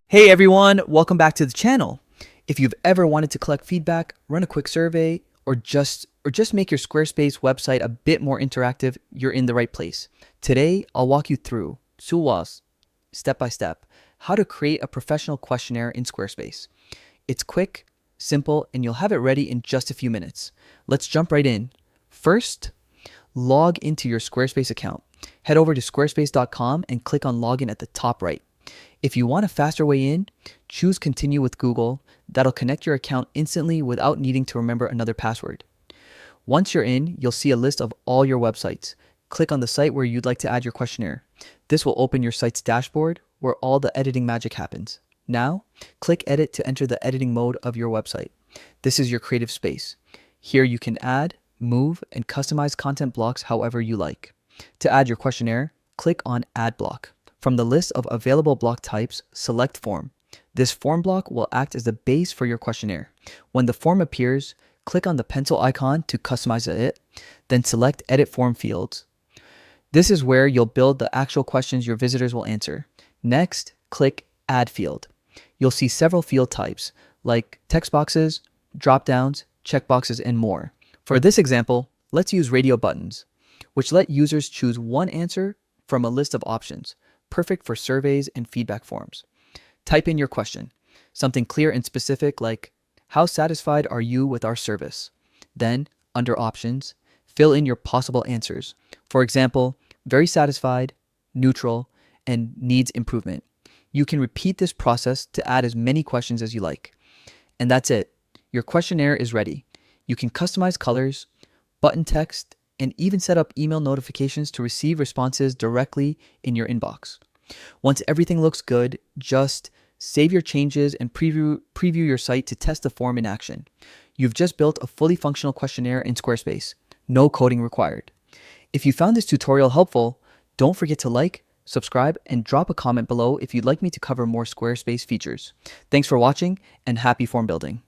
Hey everyone, welcome back to the channel. If you've ever wanted to collect feedback, run a quick survey, or just make your Squarespace website a bit more interactive, you're in the right place. Today, I'll walk you through 수was, step by step, how to create a professional questionnaire in Squarespace. It's quick, simple, and you'll have it ready in just a few minutes. Let's jump right in. First, log into your Squarespace account. Head over to squarespace.com and click on login at the top right. If you want a faster way in, choose continue with Google. That'll connect your account instantly without needing to remember another password. Once you're in, you'll see a list of all your websites. Click on the site where you'd like to add your questionnaire. This will open your site's dashboard where all the editing magic happens. Now, click edit to enter the editing mode of your website. This is your creative space. Here you can add, move, and customize content blocks however you like. To add your questionnaire, click on add block. From the list of available block types, select form. This form block will act as the base for your questionnaire. When the form appears, click on the pencil icon to customize it, then select edit form fields. This is where you'll build the actual questions your visitors will answer. Next, click add field. You'll see several field types like text boxes, drop-downs, checkboxes, and more. For this example, let's use radio buttons, which let users choose one answer from a list of options, perfect for surveys and feedback forms. Type in your question, something clear and specific like, how satisfied are you with our service? Then, under options, fill in your possible answers. For example, very satisfied, neutral, and needs improvement. You can repeat this process to add as many questions as you like. And that's it. Your questionnaire is ready. You can customize colors, button text, and even set up email notifications to receive responses directly in your inbox. Once everything looks good, just save your changes and preview your site to test the form in action. You've just built a fully functional questionnaire in Squarespace. No coding required. If you found this tutorial helpful, don't forget to like, subscribe, and drop a comment below if you'd like me to cover more Squarespace features. Thanks for watching and happy form building.